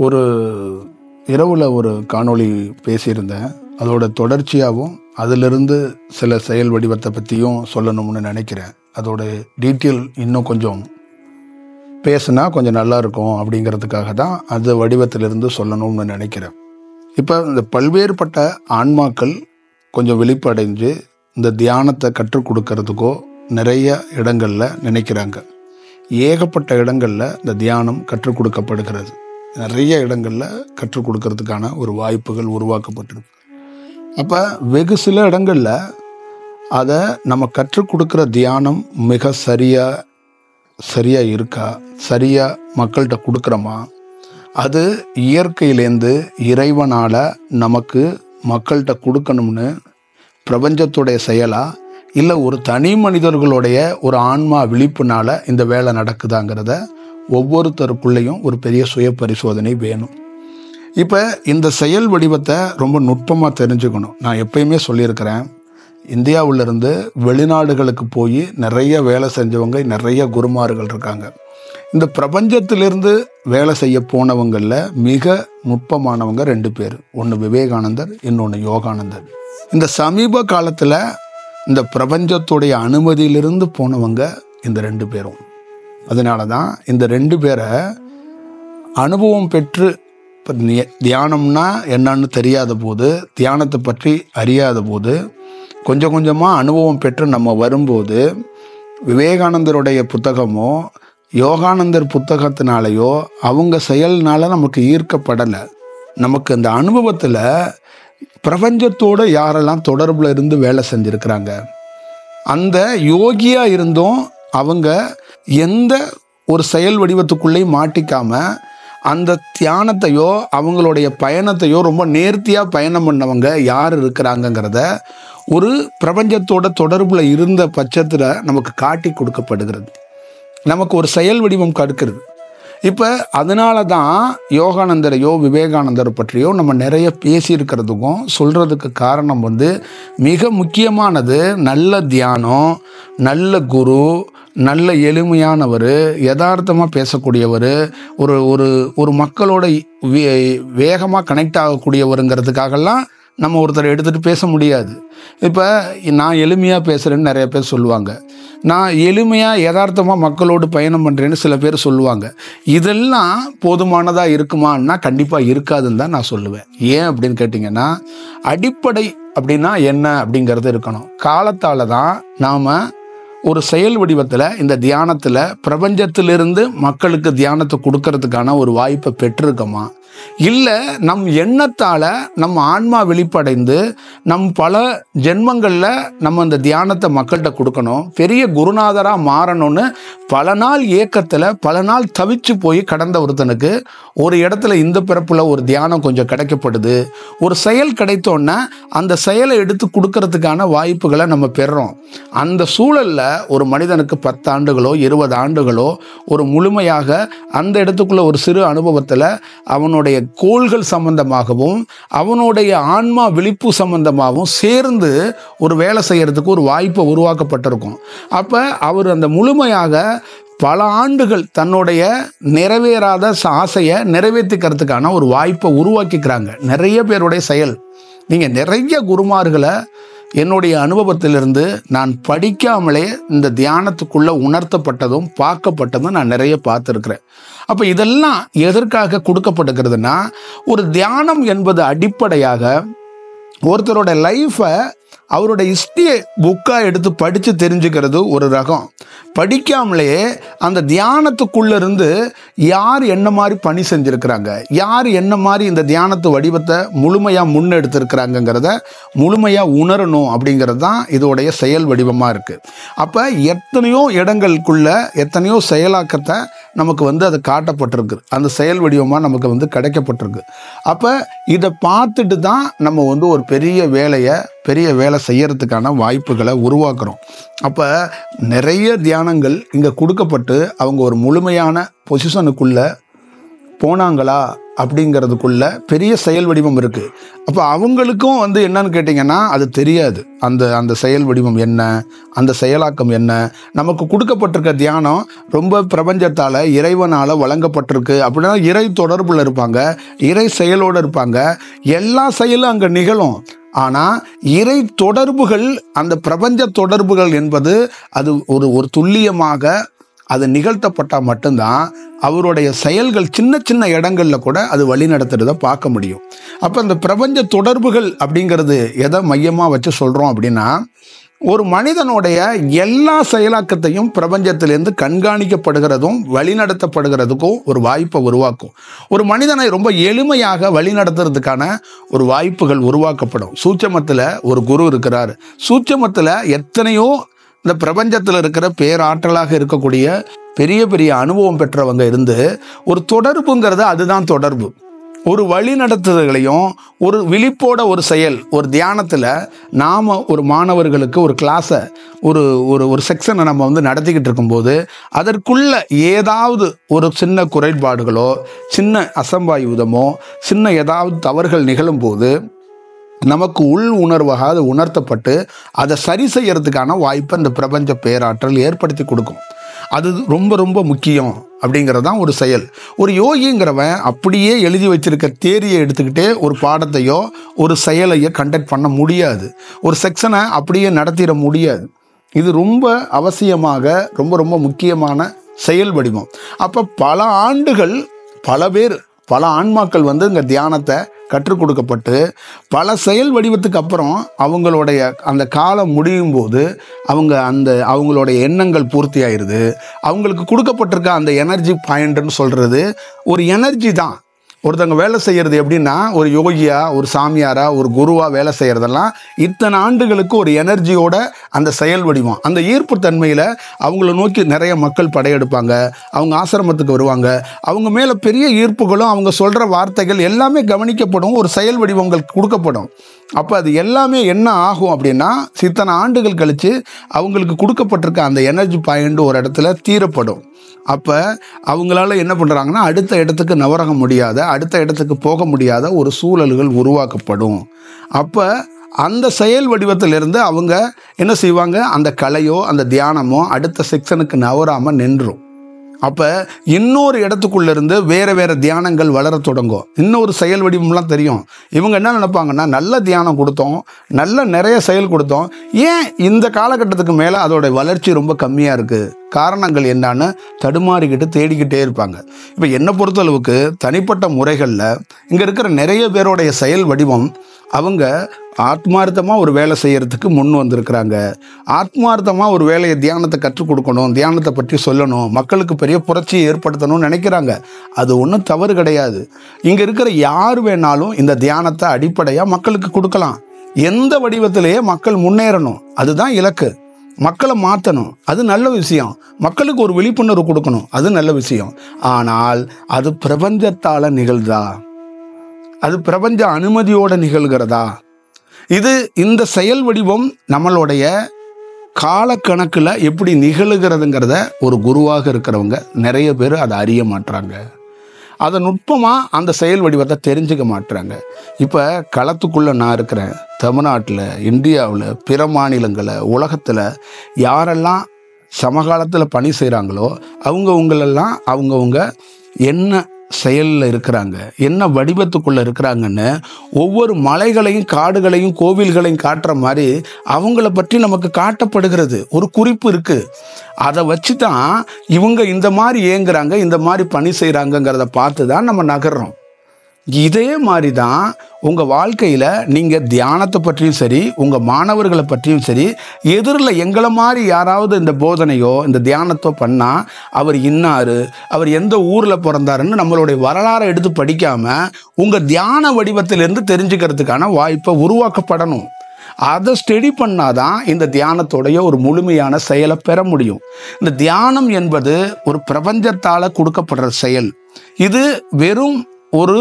ஒரு இரவில் ஒரு காணொளி பேசியிருந்தேன். அதோட தொடர்ச்சியாகவும் அதிலிருந்து சில செயல் வடிவத்தை பற்றியும் சொல்லணும்னு நினைக்கிறேன். அதோட டீட்டெயில் இன்னும் கொஞ்சம் பேசுனா கொஞ்சம் நல்லா இருக்கும் அப்படிங்கிறதுக்காக தான் அந்த வடிவத்திலிருந்து சொல்லணும்னு நினைக்கிறேன். இப்போ இந்த பல்வேறுபட்ட ஆன்மாக்கள் கொஞ்சம் விழிப்படைஞ்சு இந்த தியானத்தை கற்றுக் கொடுக்கறதுக்கோ நிறைய இடங்களில் நினைக்கிறாங்க. ஏகப்பட்ட இடங்களில் இந்த தியானம் கற்றுக் கொடுக்கப்படுகிறது. நிறைய இடங்களில் கற்றுக் கொடுக்கறதுக்கான ஒரு வாய்ப்புகள் உருவாக்கப்பட்டிருக்கு. அப்போ வெகு சில இடங்களில் அதை நம்ம கற்றுக் கொடுக்குற தியானம் மிக சரியாக இருக்கா, சரியாக மக்கள்கிட்ட கொடுக்குறோமா, அது இயற்கையிலேருந்து இறைவனால் நமக்கு மக்கள்கிட்ட கொடுக்கணும்னு பிரபஞ்சத்துடைய செயலா, இல்லை ஒரு தனி மனிதர்களுடைய ஒரு ஆன்மா விழிப்புனால இந்த வேலை நடக்குதாங்கிறத ஒவ்வொருத்தருக்குள்ளேயும் ஒரு பெரிய சுய பரிசோதனை வேணும். இப்போ இந்த செயல் வடிவத்தை ரொம்ப நுட்பமாக தெரிஞ்சுக்கணும். நான் எப்பயுமே சொல்லியிருக்கிறேன், இந்தியாவிலிருந்து வெளிநாடுகளுக்கு போய் நிறைய வேலை செஞ்சவங்க நிறைய குருமார்கள் இருக்காங்க. இந்த பிரபஞ்சத்திலிருந்து வேலை செய்ய போனவங்களில் மிக நுட்பமானவங்க 2 பேர். ஒன்று விவேகானந்தர், இன்னொன்று யோகானந்தர். இந்த சமீப காலத்தில் இந்த பிரபஞ்சத்துடைய அனுமதியிலிருந்து போனவங்க இந்த 2 பேரும். அதனால தான் இந்த 2 பேரை அனுபவம் பெற்று, இப்போ தியானம்னா என்னன்னு தெரியாத போது, தியானத்தை பற்றி அறியாத போது, கொஞ்சம் கொஞ்சமாக அனுபவம் பெற்று நம்ம வரும்போது விவேகானந்தருடைய புத்தகமோ யோகானந்தர் புத்தகத்தினாலேயோ அவங்க செயல்னால நமக்கு ஈர்க்கப்படலை. நமக்கு அந்த அனுபவத்தில் பிரபஞ்சத்தோடு யாரெல்லாம் தொடர்பில் இருந்து வேலை செஞ்சுருக்கிறாங்க, அந்த யோகியாக இருந்தும் அவங்க எந்த ஒரு செயல் வடிவத்துக்குள்ளேயும் மாட்டிக்காமல் அந்த தியானத்தையோ அவங்களுடைய பயணத்தையோ ரொம்ப நேர்த்தியாக பயணம் பண்ணவங்க யார் இருக்கிறாங்கங்கிறத ஒரு பிரபஞ்சத்தோட தொடர்பில் இருந்த பட்சத்தில் நமக்கு காட்டி கொடுக்கப்படுகிறது. நமக்கு ஒரு செயல் வடிவம் கடுக்கிறது. இப்போ அதனால தான் யோகானந்தரையோ விவேகானந்தரை பற்றியோ நம்ம நிறைய பேசியிருக்கிறதுக்கும் சொல்கிறதுக்கு காரணம் மிக முக்கியமானது நல்ல தியானம், நல்ல குரு, நல்ல எளிமையானவர், யதார்த்தமாக பேசக்கூடியவர், ஒரு ஒரு ஒரு மக்களோட வேகமாக கனெக்ட் ஆகக்கூடியவருங்கிறதுக்காகலாம் நம்ம ஒருத்தரை எடுத்துகிட்டு பேச முடியாது. இப்போ நான் எளிமையாக பேசுகிறேன்னு நிறைய பேர் சொல்லுவாங்க. நான் எளிமையாக யதார்த்தமாக மக்களோடு பயணம் பண்ணுறேன்னு சில பேர் சொல்லுவாங்க. இதெல்லாம் போதுமானதாக இருக்குமான்னா கண்டிப்பாக இருக்காதுன்னு தான் நான் சொல்லுவேன். ஏன் அப்படின்னு கேட்டிங்கன்னா, அடிப்படை அப்படின்னா என்ன அப்படிங்கிறது இருக்கணும். காலத்தால் தான் நாம் ஒரு செயல் வடிவத்தில் இந்த தியானத்தில் பிரபஞ்சத்திலிருந்து மக்களுக்கு தியானத்தை கொடுக்கறதுக்கான ஒரு வாய்ப்பை பெற்றிருக்கோமா, இல்லை நம் எண்ணத்தால் நம்ம ஆன்மா வெளிப்படைந்து நம் பல ஜென்மங்களில் நம்ம இந்த தியானத்தை மக்கள்கிட்ட கொடுக்கணும், பெரிய குருநாதராக மாறணும்னு பல நாள் ஏக்கத்தில் பல நாள் தவிச்சு போய் கடந்த ஒருத்தனுக்கு ஒரு இடத்துல இந்த பிறப்பில் ஒரு தியானம் கொஞ்சம் கிடைக்கப்படுது. ஒரு செயல் கிடைத்தோன்னே அந்த செயலை எடுத்து கொடுக்கறதுக்கான வாய்ப்புகளை நம்ம பெறுறோம். அந்த சூழலில் ஒரு மனிதனுக்கு 10 ஆண்டுகளோ 20 ஆண்டுகளோ ஒரு முழுமையாக அந்த இடத்துக்குள்ள ஒரு சிறு அனுபவத்தில் அவனுடைய கோள்கள் சம்பந்தமாகவும் அவனுடைய ஆன்மா விழிப்பு சம்பந்தமாகவும் சேர்ந்து ஒரு வேலை செய்யறதுக்கு ஒரு வாய்ப்பை உருவாக்கப்பட்டிருக்கும். அப்போ அவர் அந்த முழுமையாக பல ஆண்டுகள் தன்னுடைய நிறைவேறாத ஆசையை நிறைவேற்றிக்கிறதுக்கான ஒரு வாய்ப்பை உருவாக்கிக்கிறாங்க நிறைய பேருடைய செயல். நீங்கள் நிறைய குருமார்களை என்னுடைய அனுபவத்திலிருந்து நான் படிக்காமலே இந்த தியானத்துக்குள்ளே உணர்த்தப்பட்டதும் பார்க்கப்பட்டதும் நான் நிறைய பார்த்துருக்கிறேன். அப்போ இதெல்லாம் எதற்காக கொடுக்கப்படுகிறதுனா, ஒரு தியானம் என்பது அடிப்படையாக ஒருத்தரோட லைஃப்பை அவரோட ஹிஸ்டரியை புக்காக எடுத்து படித்து தெரிஞ்சுக்கிறது ஒரு ரகம். படிக்காமலே அந்த தியானத்துக்குள்ளேருந்து யார் என்ன மாதிரி பணி செஞ்சுருக்கிறாங்க, யார் என்ன மாதிரி இந்த தியானத்து வடிவத்தை முழுமையாக முன்னெடுத்திருக்கிறாங்கங்கிறத முழுமையாக உணரணும் அப்படிங்கிறது தான் இதோடைய செயல் வடிவமாக இருக்குது. அப்போ எத்தனையோ இடங்களுக்குள்ள எத்தனையோ செயலாக்கத்தை நமக்கு அது காட்டப்பட்டிருக்கு, அந்த செயல் வடிவமாக நமக்கு கிடைக்கப்பட்டிருக்கு. அப்போ இதை பார்த்துட்டு தான் நம்ம ஒரு பெரிய வேலை செய்யறதுக்கான வாய்ப்புகளை உருவாக்குறோம். அப்போ நிறைய தியானங்கள் இங்கே கொடுக்கப்பட்டு அவங்க ஒரு முழுமையான பொசிஷனுக்குள்ளே போனாங்களா அப்படிங்கிறதுக்குள்ள பெரிய செயல் வடிவம் இருக்கு. அப்போ அவங்களுக்கும் என்னன்னு கேட்டிங்கன்னா அது தெரியாது. அந்த அந்த செயல் வடிவம் என்ன, அந்த செயலாக்கம் என்ன. நமக்கு கொடுக்கப்பட்டிருக்க தியானம் ரொம்ப பிரபஞ்சத்தால் இறைவனால் வழங்கப்பட்டிருக்கு அப்படின்னா இறை தொடர்பில் இருப்பாங்க, இறை செயலோடு இருப்பாங்க, எல்லா செயலும் அங்கே நிகழும். ஆனால் இறை தொடர்புகள், அந்த பிரபஞ்ச தொடர்புகள் என்பது அது ஒரு துல்லியமாக அது நிகழ்த்தப்பட்டால் மட்டும்தான் அவருடைய செயல்கள் சின்ன சின்ன இடங்கள்ல கூட அது வழி நடத்துறத பார்க்க முடியும். அப்போ அந்த பிரபஞ்ச தொடர்புகள் அப்படிங்கிறது எதை மையமாக வச்சு சொல்கிறோம் அப்படின்னா, ஒரு மனிதனுடைய எல்லா செயலாக்கத்தையும் பிரபஞ்சத்திலேருந்து கண்காணிக்கப்படுகிறதும் வழிநடத்தப்படுகிறதுக்கும் ஒரு வாய்ப்பை உருவாக்கும். ஒரு மனிதனை ரொம்ப எளிமையாக வழிநடத்துறதுக்கான ஒரு வாய்ப்புகள் உருவாக்கப்படும். சூட்சமத்தில் ஒரு குரு இருக்கிறார். சூட்சமத்தில் எத்தனையோ இந்த பிரபஞ்சத்தில் இருக்கிற பேராற்றலாக இருக்கக்கூடிய பெரிய பெரிய அனுபவம் பெற்றவங்க இருந்து ஒரு தொடர்புங்கிறது அதுதான் தொடர்பு. ஒரு வழி நடத்துதலையும் ஒரு விழிப்போட ஒரு செயல், ஒரு தியானத்தில் நாம் ஒரு மாணவர்களுக்கு ஒரு கிளாஸை ஒரு ஒரு ஒரு செக்ஷனை நம்ம நடத்திக்கிட்டு இருக்கும்போது அதற்குள்ள ஏதாவது ஒரு சின்ன குறைபாடுகளோ சின்ன அசம்பாயுதமோ சின்ன ஏதாவது தவறுகள் நிகழும்போது நமக்கு உள் உணர்வாக அது உணர்த்தப்பட்டு அதை சரி செய்யறதுக்கான வாய்ப்பை இந்த பிரபஞ்ச பேராற்றல் ஏற்படுத்தி கொடுக்கும். அது ரொம்ப ரொம்ப முக்கியம் அப்படிங்கிறது தான் ஒரு செயல். ஒரு யோகிங்கிறவன் அப்படியே எழுதி வச்சிருக்க தேரியை எடுத்துக்கிட்டே ஒரு பாடத்தையோ ஒரு செயலையோ கண்டக்ட் பண்ண முடியாது. ஒரு செக்ஷனை அப்படியே நடத்திட முடியாது. இது ரொம்ப அவசியமாக ரொம்ப ரொம்ப முக்கியமான செயல் வடிவம். அப்போ பல ஆண்டுகள் பல ஆன்மாக்கள் இங்கே தியானத்தை கற்றுக் கொடுக்கப்பட்டு பல செயல் வடிவத்துக்கு அப்புறம் அவங்களுடைய அந்த காலம் முடியும் போது அவங்களுடைய எண்ணங்கள் பூர்த்தி ஆயிடுது. அவங்களுக்கு கொடுக்கப்பட்டிருக்க அந்த எனர்ஜி பாயிண்ட்னு சொல்கிறது ஒரு எனர்ஜி தான். ஒருத்தவங்க வேலை செய்கிறது எப்படின்னா, ஒரு யோகியா, ஒரு சாமியாரா, ஒரு குருவா வேலை செய்கிறதெல்லாம் இத்தனை ஆண்டுகளுக்கு ஒரு எனர்ஜியோட அந்த செயல் வடிவம், அந்த ஈர்ப்பு தன்மையில் அவங்கள நோக்கி நிறைய மக்கள் படையெடுப்பாங்க. அவங்க ஆசிரமத்துக்கு வருவாங்க. அவங்க மேலே பெரிய ஈர்ப்புகளும் அவங்க சொல்கிற வார்த்தைகள் எல்லாமே கவனிக்கப்படும். ஒரு செயல் வடிவங்கள் கொடுக்கப்படும். அப்போ அது எல்லாமே என்ன ஆகும் அப்படின்னா, இத்தனை ஆண்டுகள் கழித்து அவங்களுக்கு கொடுக்கப்பட்டிருக்க அந்த எனர்ஜி பாயிண்ட் ஒரு இடத்துல தீரப்படும். அப்போ அவங்களால என்ன பண்ணுறாங்கன்னா, அடுத்த இடத்துக்கு நவரக முடியாத, அடுத்த இடத்துக்கு போக முடியாத ஒரு சூழல்கள் உருவாக்கப்படும். அப்போ அந்த செயல் வடிவத்திலிருந்து அவங்க என்ன செய்வாங்க, அந்த கலையோ அந்த தியானமோ அடுத்த செக்ஷனுக்கு நவராமல் நின்றும். அப்போ இன்னொரு இடத்துக்குள்ளேருந்து வேறு தியானங்கள் வளர தொடங்கும். இன்னொரு செயல் வடிவம்லாம் தெரியும். இவங்க என்ன நினைப்பாங்கன்னா, நல்ல தியானம் கொடுத்தோம், நிறைய செயல் கொடுத்தோம், ஏன் இந்த காலகட்டத்துக்கு மேலே அதோட வளர்ச்சி ரொம்ப கம்மியாக இருக்குது, காரணங்கள் என்னன்னு தடுமாறிக்கிட்டு தேடிக்கிட்டே இருப்பாங்க. இப்போ என்னை பொறுத்தளவுக்கு தனிப்பட்ட முறைகளில் இங்கே இருக்கிற நிறைய பேருடைய செயல் வடிவம் அவங்க ஆத்மார்த்தமாக ஒரு வேலை செய்கிறதுக்கு முன் வந்திருக்கிறாங்க. ஆத்மார்த்தமாக ஒரு வேலையை தியானத்தை கற்றுக் கொடுக்கணும், தியானத்தை பற்றி சொல்லணும், மக்களுக்கு பெரிய புரட்சியை ஏற்படுத்தணும்னு நினைக்கிறாங்க. அது ஒன்றும் தவறு கிடையாது. இங்கே இருக்கிற யார் வேணாலும் இந்த தியானத்தை அடிப்படையாக மக்களுக்கு கொடுக்கலாம். எந்த வடிவத்திலேயே மக்கள் முன்னேறணும், அதுதான் இலக்கு. மக்களை மாற்றணும், அது நல்ல விஷயம். மக்களுக்கு ஒரு விழிப்புணர்வு கொடுக்கணும், அது நல்ல விஷயம். ஆனால் அது பிரபஞ்சத்தால் நிகழ்தா, அது பிரபஞ்ச அனுமதியோடு நிகழ்கிறதா? இந்த செயல் வடிவம் நம்மளுடைய காலக்கணக்கில் எப்படி நிகழுகிறதுங்கிறத ஒரு குருவாக இருக்கிறவங்க நிறைய பேர் அதை அறிய மாட்டுறாங்க. அதை நுட்பமாக அந்த செயல் வடிவத்தை தெரிஞ்சுக்க மாட்டுறாங்க. இப்போ களத்துக்குள்ளே நான் இருக்கிறேன். தமிழ்நாட்டில், இந்தியாவில், பிற மாநிலங்களில், உலகத்தில் யாரெல்லாம் சமகாலத்தில் பணி செய்கிறாங்களோ அவங்கவுங்களெல்லாம் அவங்கவுங்க என்ன செயலில் இருக்கிறாங்க, என்ன வடிவத்துக்குள்ளே இருக்கிறாங்கன்னு ஒவ்வொரு மலைகளையும் காடுகளையும் கோவில்களையும் காட்டுற மாதிரி அவங்கள பற்றி நமக்கு காட்டப்படுகிறது. ஒரு குறிப்பு இருக்குது. அதை வச்சு தான் இவங்க இந்த மாதிரி ஏங்குறாங்க, இந்த மாதிரி பணி செய்கிறாங்கங்கிறத பார்த்து தான் நம்ம நகர்றோம். இதே மாதிரி தான் உங்கள் வாழ்க்கையில் நீங்கள் தியானத்தை பற்றியும் சரி, உங்கள் மாணவர்களை பற்றியும் சரி, எதிரில் எங்களை மாதிரி யாராவது இந்த போதனையோ இந்த தியானத்தோ பண்ணால் அவர் இன்னார், அவர் எந்த ஊரில் பிறந்தாருன்னு நம்மளுடைய வரலாறை எடுத்து படிக்காமல் உங்கள் தியான வடிவத்திலிருந்து தெரிஞ்சுக்கிறதுக்கான வாய்ப்பை உருவாக்கப்படணும். அதை ஸ்டடி பண்ணாதான் இந்த தியானத்தோடைய ஒரு முழுமையான செயலை பெற முடியும். இந்த தியானம் என்பது ஒரு பிரபஞ்சத்தால் கொடுக்கப்படுற செயல். இது வெறும் ஒரு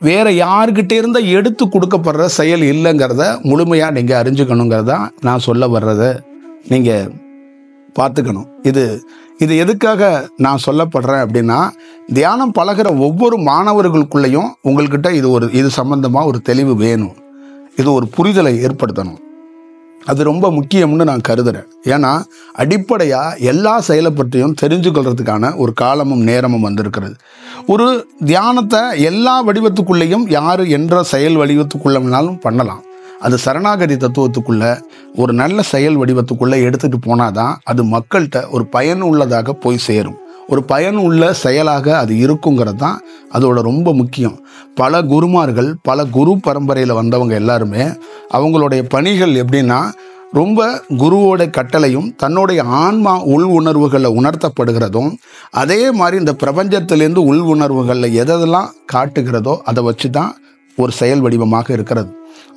வேற யாருக்கிட்டே இருந்த எடுத்து கொடுக்கப்படுற செயல் இல்லைங்கிறத முழுமையாக நீங்கள் அறிஞ்சுக்கணுங்கிறத நான் சொல்ல வர்றதை நீங்கள் பார்த்துக்கணும். இது இது எதுக்காக நான் சொல்லப்படுறேன் அப்படின்னா, தியானம் பழகிற ஒவ்வொரு மாணவர்களுக்குள்ளேயும் உங்கள்கிட்ட இது சம்பந்தமாக ஒரு தெளிவு வேணும். இது ஒரு புரிதலை ஏற்படுத்தணும். அது ரொம்ப முக்கியம்னு நான் கருதுகிறேன். ஏன்னா அடிப்படையாக எல்லா செயலை பற்றியும் தெரிஞ்சுக்கொள்றதுக்கான ஒரு காலமும் நேரமும் வந்திருக்கிறது. ஒரு தியானத்தை எல்லா வடிவத்துக்குள்ளேயும் யார் என்ற செயல் வடிவத்துக்குள்ளனாலும் பண்ணலாம். அது சரணாகதி தத்துவத்துக்குள்ள ஒரு நல்ல செயல் வடிவத்துக்குள்ளே எடுத்துகிட்டு போனாதான் அது மக்கள்கிட்ட ஒரு பயனுள்ளதாக போய் சேரும். ஒரு பயனுள்ள செயலாக அது இருக்குங்கிறது தான் அதோட ரொம்ப முக்கியம். பல குருமார்கள், பல குரு பரம்பரையில் வந்தவங்க எல்லாருமே அவங்களுடைய பணிகள் எப்படின்னா, ரொம்ப குருவோட கட்டளையும் தன்னுடைய ஆன்மா உள் உணர்வுகளை உணர்த்தப்படுகிறதும், அதே மாதிரி இந்த பிரபஞ்சத்திலேருந்து உள் உணர்வுகளில் எதெல்லாம் காட்டுகிறதோ அதை வச்சு தான் ஒரு செயல் வடிவமாக இருக்கிறது.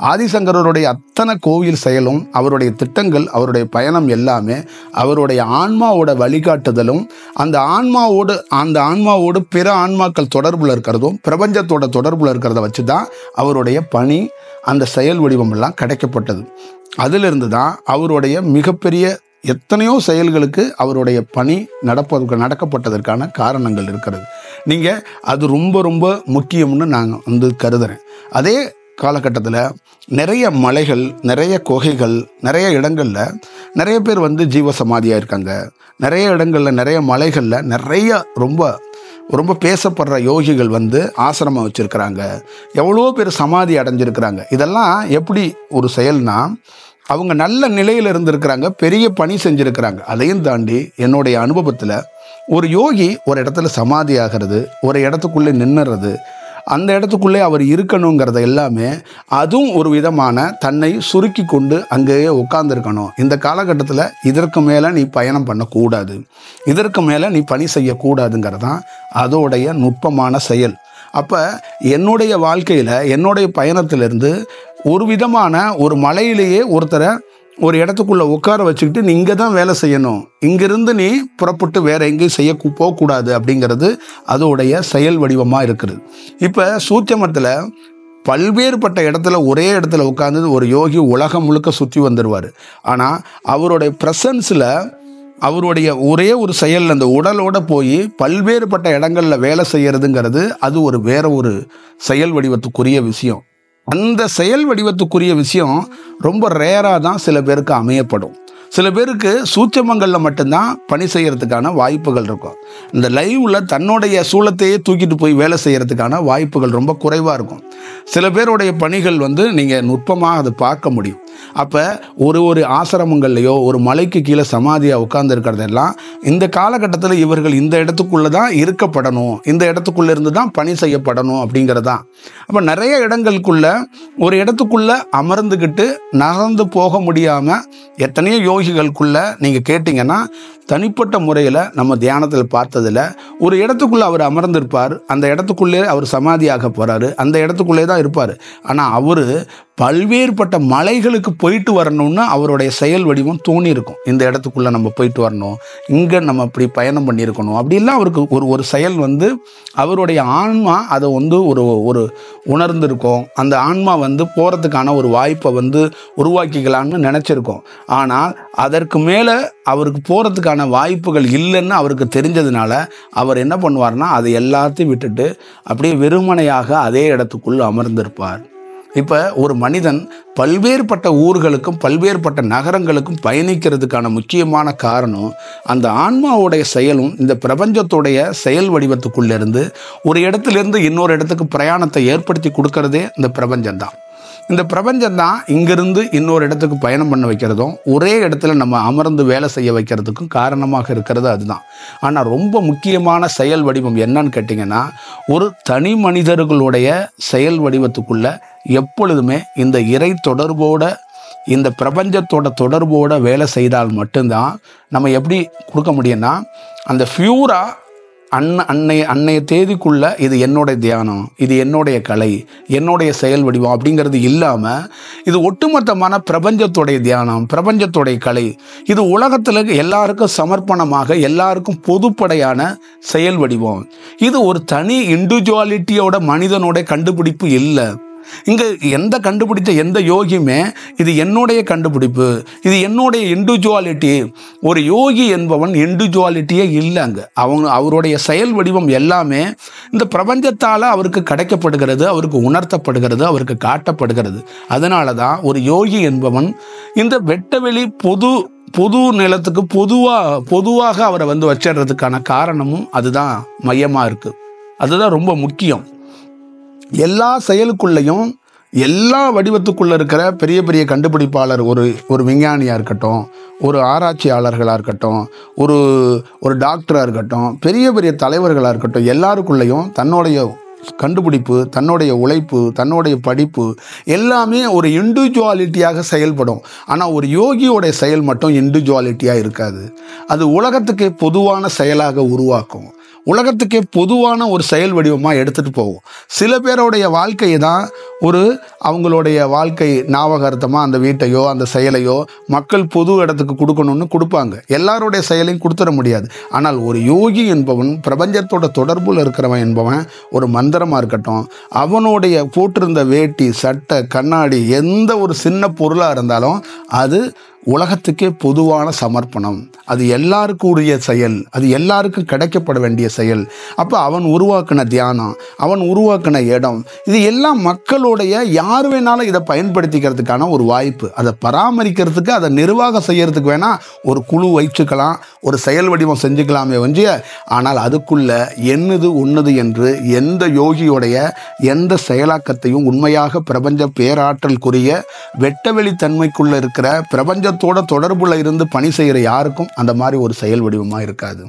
ஆதிசங்கரருடைய அத்தனை கோவில் செயலும், அவருடைய திட்டங்கள், அவருடைய பயணம் எல்லாமே அவருடைய ஆன்மாவோட வழிகாட்டுதலும், அந்த ஆன்மாவோடு பிற ஆன்மாக்கள் தொடர்பில் இருக்கிறதும், பிரபஞ்சத்தோட தொடர்பில் இருக்கிறத வச்சு தான் அவருடைய பணி, அந்த செயல் வடிவம் எல்லாம் கிடைக்கப்பட்டது. அதிலிருந்து தான் அவருடைய மிகப்பெரிய எத்தனையோ செயல்களுக்கு அவருடைய பணி நடக்கப்பட்டதற்கான காரணங்கள் இருக்கிறது. நீங்கள் அது ரொம்ப ரொம்ப முக்கியம்னு நான் கருதுகிறேன். அதே காலகட்டத்தில் நிறைய மலைகள், நிறைய குகைகள், நிறைய இடங்களில் நிறைய பேர் ஜீவசமாதியாக இருக்காங்க. நிறைய இடங்களில், நிறைய மலைகளில் நிறைய ரொம்ப ரொம்ப பேசப்படுற யோகிகள் ஆசிரமம் வச்சுருக்கிறாங்க. எவ்வளோ பேர் சமாதி அடைஞ்சிருக்கிறாங்க. இதெல்லாம் எப்படி ஒரு செயல்னா, அவங்க நல்ல நிலையில் இருந்திருக்கிறாங்க, பெரிய பணி செஞ்சுருக்கிறாங்க. அதையும் தாண்டி என்னுடைய அனுபவத்தில் ஒரு யோகி ஒரு இடத்துல சமாதி ஆகிறது, ஒரு இடத்துக்குள்ளே நின்னுறது, அந்த இடத்துக்குள்ளே அவர் இருக்கணுங்கிறத எல்லாமே அதுவும் ஒரு விதமான தன்னை சுருக்கி கொண்டு அங்கேயே உட்கார்ந்துருக்கணும். இந்த காலகட்டத்தில் இதற்கு மேலே நீ பயணம் பண்ணக்கூடாது, இதற்கு மேலே நீ பணி செய்யக்கூடாதுங்கிறது தான் அதோடைய நுட்பமான செயல். அப்போ என்னுடைய வாழ்க்கையில், என்னுடைய பயணத்திலிருந்து ஒரு விதமான ஒரு மலையிலேயே ஒருத்தரை ஒரு இடத்துக்குள்ளே உட்கார வச்சுக்கிட்டு நீ இங்கே தான் வேலை செய்யணும், இங்கிருந்து நீ புறப்பட்டு வேற எங்கேயும் போகக்கூடாது அப்படிங்கிறது அதோடைய செயல் வடிவமாக இருக்குது. இப்போ சூட்சமத்தில் பல்வேறுபட்ட இடத்துல ஒரே இடத்துல உட்கார்ந்து ஒரு யோகி உலகம் முழுக்க சுற்றி வந்துடுவார். ஆனால் அவருடைய ப்ரெசன்ஸில் அவருடைய ஒரே ஒரு செயல் அந்த உடலோட போய் பல்வேறுபட்ட இடங்களில் வேலை செய்யறதுங்கிறது அது வேற ஒரு செயல் வடிவத்துக்குரிய விஷயம். அந்த செயல் வடிவத்துக்குரிய விஷயம் ரொம்ப ரேராக தான் சில பேருக்கு அமையப்படும். சில பேருக்கு சூட்சமங்களில் மட்டும்தான் பணி செய்கிறதுக்கான வாய்ப்புகள் இருக்கும். இந்த லைவில் தன்னுடைய சூலத்தையே தூக்கிட்டு போய் வேலை செய்கிறதுக்கான வாய்ப்புகள் ரொம்ப குறைவாக இருக்கும். சில பேருடைய பணிகள் நீங்கள் நுட்பமாக அதை பார்க்க முடியும். அப்போ ஒரு ஆசிரமங்கள்லையோ ஒரு மலைக்கு கீழே சமாதியாக உட்கார்ந்து இருக்கிறதெல்லாம் இந்த காலகட்டத்தில் இவர்கள் இந்த இடத்துக்குள்ளே தான் இருக்கப்படணும், இந்த இடத்துக்குள்ளே இருந்து தான் பணி செய்யப்படணும் அப்படிங்கிறதான். அப்போ நிறைய இடங்களுக்குள்ள ஒரு இடத்துக்குள்ளே அமர்ந்துக்கிட்டு நகர்ந்து போக முடியாமல் எத்தனையோ யோகிகளுக்குள்ள நீங்கள் கேட்டிங்கன்னா, தனிப்பட்ட முறையில் நம்ம தியானத்தில் பார்த்ததில் ஒரு இடத்துக்குள்ளே அவர் அமர்ந்திருப்பார், அந்த இடத்துக்குள்ளே அவர் சமாதியாக போகிறாரு, அந்த இடத்துக்குள்ளே தான் இருப்பார். ஆனால் அவர் பல்வேறுபட்ட மலைகளுக்கு போயிட்டு வரணும்னு அவருடைய செயல் வடிவம் தோணி இருக்கும். இந்த இடத்துக்குள்ளே நம்ம போயிட்டு வரணும், இங்கே நம்ம இப்படி பயணம் பண்ணியிருக்கணும் அப்படிலாம் அவருக்கு ஒரு செயல் அவருடைய ஆன்மா அதை ஒரு உணர்ந்திருக்கும். அந்த ஆன்மா போகிறதுக்கான ஒரு வாய்ப்பை உருவாக்கிக்கலான்னு நினச்சிருக்கோம். ஆனால் அதற்கு மேலே அவருக்கு போகிறதுக்கான வாய்ப்புகள் இல்லைன்னு அவருக்கு தெரிஞ்சதுனால அவர் என்ன பண்ணுவார்னா, அதை எல்லாத்தையும் விட்டுட்டு அப்படியே வெறுமனையாக அதே இடத்துக்குள்ள அமர்ந்திருப்பார். இப்போ ஒரு மனிதன் பல்வேறுபட்ட ஊர்களுக்கும் பல்வேறுபட்ட நகரங்களுக்கும் பயணிக்கிறதுக்கான முக்கியமான காரணம் அந்த ஆன்மாவுடைய செயலும் இந்த பிரபஞ்சத்துடைய செயல் வடிவத்துக்குள்ளேருந்து ஒரு இடத்துலேருந்து இன்னொரு இடத்துக்கு பிரயாணத்தை ஏற்படுத்தி கொடுக்கறதே இந்த பிரபஞ்சம்தான். இந்த பிரபஞ்சம்தான் இங்கிருந்து இன்னொரு இடத்துக்கு பயணம் பண்ண வைக்கிறதும் ஒரே இடத்துல நம்ம அமர்ந்து வேலை செய்ய வைக்கிறதுக்கும் காரணமாக இருக்கிறது அதுதான். ஆனால் ரொம்ப முக்கியமான செயல் வடிவம் என்னன்னு கேட்டிங்கன்னா, ஒரு தனி மனிதர்களுடைய செயல் வடிவத்துக்குள்ள எப்பொழுதுமே இந்த இறை தொடர்போட, இந்த பிரபஞ்சத்தோட தொடர்போட வேலை செய்தால் மட்டும்தான் நம்ம எப்படி கொடுக்க முடியும்னா, அந்த ஃபியூரா அன்னைய தேதிக்குள்ள இது என்னுடைய தியானம், இது என்னுடைய கலை, என்னுடைய செயல் வடிவம் அப்படிங்கிறது இல்லாமல் இது ஒட்டுமொத்தமான பிரபஞ்சத்தோடைய தியானம், பிரபஞ்சத்தோடைய கலை, இது உலகத்தில் எல்லாருக்கும் சமர்ப்பணமாக எல்லாருக்கும் பொதுப்படையான செயல் வடிவம். இது ஒரு தனி இண்டிவிஜுவாலிட்டியோட மனிதனோட கண்டுபிடிப்பு இல்லை. இங்கே கண்டுபிடிச்ச எந்த யோகியுமே இது என்னுடைய கண்டுபிடிப்பு, இது என்னுடைய இண்டிவிஜுவாலிட்டி. ஒரு யோகி என்பவன் இண்டிவிஜுவாலிட்டியே இல்லைங்க. அவருடைய செயல் வடிவம் எல்லாமே இந்த பிரபஞ்சத்தால் அவருக்கு கிடைக்கப்படுகிறது, அவருக்கு உணர்த்தப்படுகிறது, அவருக்கு காட்டப்படுகிறது. அதனால தான் ஒரு யோகி என்பவன் இந்த வெட்டவெளி பொது நிலத்துக்கு பொதுவாக அவரை வச்சிடுறதுக்கான காரணமும் அதுதான் மையமாக இருக்குது. அதுதான் ரொம்ப முக்கியம். எல்லா செயலுக்குள்ளேயும் எல்லா வடிவத்துக்குள்ளே இருக்கிற பெரிய பெரிய கண்டுபிடிப்பாளர், ஒரு விஞ்ஞானியாக இருக்கட்டும், ஒரு ஆராய்ச்சியாளர்களாக இருக்கட்டும், ஒரு டாக்டராக இருக்கட்டும், பெரிய பெரிய தலைவர்களாக இருக்கட்டும், எல்லாருக்குள்ளேயும் தன்னுடைய கண்டுபிடிப்பு, தன்னுடைய உழைப்பு, தன்னுடைய படிப்பு எல்லாமே ஒரு இண்டிவிஜுவாலிட்டியாக செயல்படும். ஆனால் ஒரு யோகியோடைய செயல் மட்டும் இண்டிவிஜுவாலிட்டியாக இருக்காது. அது உலகத்துக்கே பொதுவான செயலாக உருவாக்கும், உலகத்துக்கே பொதுவான ஒரு செயல் வடிவமாக எடுத்துகிட்டு போகும். சில பேருடைய வாழ்க்கையை தான் அவங்களுடைய வாழ்க்கை ஞாபகார்த்தமாக அந்த வீட்டையோ அந்த செயலையோ மக்கள் பொது இடத்துக்கு கொடுக்கணும்னு கொடுப்பாங்க. எல்லாருடைய செயலையும் கொடுத்துட முடியாது. ஆனால் ஒரு யோகி என்பவன், பிரபஞ்சத்தோட தொடர்பில் இருக்கிறவன் என்பவன், ஒரு மந்திரமாக இருக்கட்டும், அவனுடைய போட்டிருந்த வேட்டி, சட்டை, கண்ணாடி, எந்த ஒரு சின்ன பொருளாக இருந்தாலும் அது உலகத்துக்கே பொதுவான சமர்ப்பணம். அது எல்லாருக்கும் உரிய செயல், அது எல்லாருக்கும் கிடைக்கப்பட வேண்டிய செயல். அப்போ அவன் உருவாக்கின தியானம், அவன் உருவாக்கின இடம், இது எல்லாம் மக்களுடைய யார் வேணாலும் இதை பயன்படுத்திக்கிறதுக்கான ஒரு வாய்ப்பு. அதை பராமரிக்கிறதுக்கு, அதை நிர்வாகம் செய்யறதுக்கு வேணா ஒரு குழு வச்சுக்கலாம், ஒரு செயல் வடிவம் செஞ்சுக்கலாமே ஒழிய, ஆனால் அதுக்குள்ள என்னது உன்னது என்று எந்த யோகியோடைய எந்த செயலாக்கத்தையும் உண்மையாக பிரபஞ்ச பேராற்றலுக்குரிய வெட்டவெளி தன்மைக்குள்ள இருக்கிற பிரபஞ்சத்தோட தொடர்புல இருந்து பணி செய்கிற யாருக்கும் அந்த மாதிரி ஒரு செயல் வடிவமாக இருக்காது.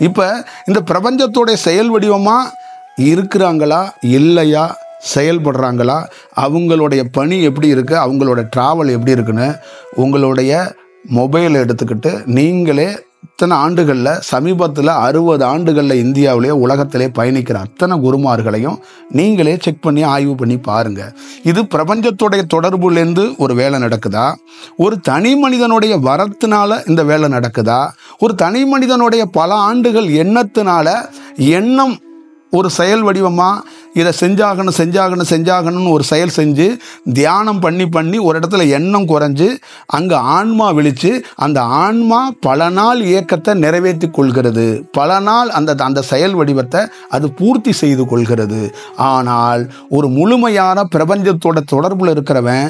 இப்போ இந்த பிரபஞ்சத்தோட செயல் வடிவமாக இருக்கிறாங்களா இல்லையா, செயல்படுறாங்களா, அவங்களுடைய பணி எப்படி இருக்குது, அவங்களோட ட்ராவல் எப்படி இருக்குன்னு உங்களுடைய மொபைலை எடுத்துக்கிட்டு நீங்களே இத்தனை ஆண்டுகளில், சமீபத்தில் 60 ஆண்டுகளில் இந்தியாவிலேயே உலகத்திலே பயணிக்கிற அத்தனை குருமார்களையும் நீங்களே செக் பண்ணி ஆய்வு பண்ணி பாருங்கள். இது பிரபஞ்சத்துடைய தொடர்புலேருந்து ஒரு வேலை நடக்குதா, ஒரு தனி மனிதனுடைய வரத்தினால இந்த வேலை நடக்குதா, ஒரு தனி மனிதனுடைய பல ஆண்டுகள் எண்ணத்தினால எண்ணம் ஒரு செயல் வடிவமாக இதை செஞ்சாகணும்னு ஒரு செயல் செஞ்சு தியானம் பண்ணி ஒரு இடத்துல எண்ணம் குறைஞ்சு அங்கே ஆன்மா விழித்து அந்த ஆன்மா பல நாள் இயக்கத்தை நிறைவேற்றி கொள்கிறது, பல நாள் அந்த செயல் வடிவத்தை அது பூர்த்தி செய்து கொள்கிறது. ஆனால் ஒரு முழுமையான பிரபஞ்சத்தோட தொடர்பில் இருக்கிறவன்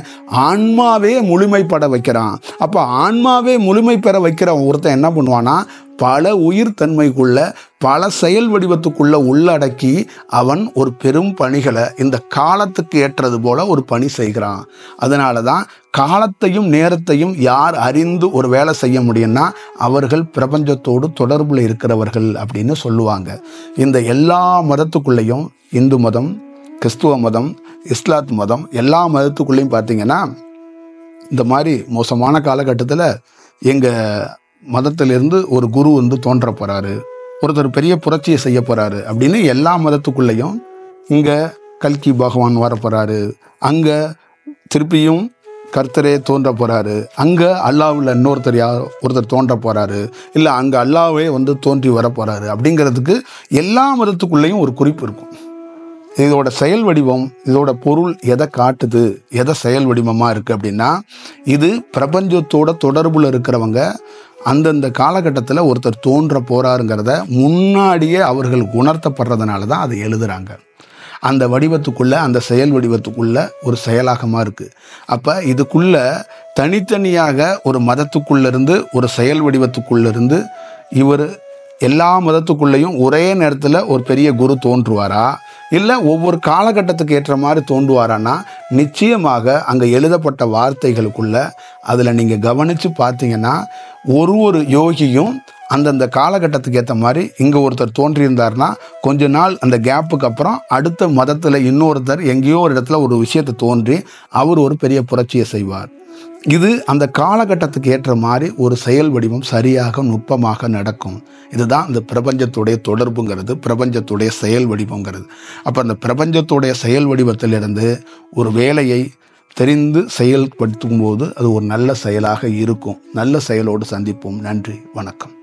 ஆன்மாவே முழுமைப்பட வைக்கிறான். அப்போ ஆன்மாவே முழுமை பெற வைக்கிற ஒருத்தன் என்ன பண்ணுவான்னா, பல உயிர் தன்மைக்குள்ள, பல செயல் வடிவத்துக்குள்ள உள்ளடக்கி அவன் ஒரு பெரும் பணிகளை இந்த காலத்துக்கு ஏற்றது போல ஒரு பணி செய்கிறான். அதனால தான் காலத்தையும் நேரத்தையும் யார் அறிந்து ஒரு வேலை செய்ய முடியும்னா அவர்கள் பிரபஞ்சத்தோடு தொடர்பில் இருக்கிறவர்கள் அப்படின்னு சொல்லுவாங்க. இந்த எல்லா மதத்துக்குள்ளேயும், இந்து மதம், கிறிஸ்துவ மதம், இஸ்லாத் மதம், எல்லா மதத்துக்குள்ளேயும் பார்த்தீங்கன்னா இந்த மாதிரி மோசமான காலகட்டத்தில் எங்கள் மதத்திலிருந்து ஒரு குரு தோன்ற போகிறாரு, ஒருத்தர் பெரிய புரட்சியை செய்ய போகிறாரு அப்படின்னு எல்லா மதத்துக்குள்ளேயும் இங்கே கல்கி பகவான் வர போகிறாரு, அங்கே திருப்பியும் கர்த்தரே தோன்ற போகிறாரு, அங்கே அல்லாவில் ஒருத்தர் தோன்ற போகிறாரு, இல்லை அங்கே அல்லாவே தோன்றி வர போகிறாரு அப்படிங்கிறதுக்கு எல்லா மதத்துக்குள்ளேயும் ஒரு குறிப்பு இருக்கும். இதோட செயல் வடிவம், இதோட பொருள் எதை காட்டுது, எதை செயல் வடிவமாக இருக்குது அப்படின்னா, இது பிரபஞ்சத்தோட தொடர்பில் இருக்கிறவங்க அந்தந்த காலகட்டத்தில் ஒருத்தர் தோன்ற போகிறாருங்கிறத முன்னாடியே அவர்கள் உணர்த்தப்படுறதுனால தான் அதை எழுதுகிறாங்க. அந்த வடிவத்துக்குள்ளே, அந்த செயல் வடிவத்துக்குள்ளே ஒரு செயலாகமாக இருக்குது. அப்போ இதுக்குள்ள தனித்தனியாக ஒரு மதத்துக்குள்ளேருந்து ஒரு செயல் வடிவத்துக்குள்ளேருந்து இவர் எல்லா மதத்துக்குள்ளேயும் ஒரே நேரத்தில் ஒரு பெரிய குரு தோன்றுவாரா, இல்லை ஒவ்வொரு காலகட்டத்துக்கு ஏற்ற மாதிரி தோன்றுவாரான்னா, நிச்சயமாக அங்கே எழுதப்பட்ட வார்த்தைகளுக்குள்ள அதில் நீங்கள் கவனித்து பார்த்தீங்கன்னா ஒரு யோகியும் அந்தந்த காலகட்டத்துக்கு ஏற்ற மாதிரி இங்கே ஒருத்தர் தோன்றியிருந்தார்னா கொஞ்ச நாள் அந்த கேப்புக்கு அப்புறம் அடுத்த மதத்தில் இன்னொருத்தர் எங்கேயோ ஒரு இடத்துல ஒரு விஷயத்தை தோன்றி அவர் ஒரு பெரிய புரட்சியை செய்வார். இது அந்த காலகட்டத்துக்கு ஏற்ற மாதிரி ஒரு செயல் வடிவம் சரியாக நுட்பமாக நடக்கும். இதுதான் இந்த பிரபஞ்சத்துடைய தொடர்புங்கிறது, பிரபஞ்சத்துடைய செயல் வடிவங்கிறது. அப்போ அந்த பிரபஞ்சத்துடைய செயல் வடிவத்திலிருந்து ஒரு வேலையை தெரிந்து செயல்படுத்தும் போது அது ஒரு நல்ல செயலாக இருக்கும். நல்ல செயலோடு சந்திப்போம். நன்றி, வணக்கம்.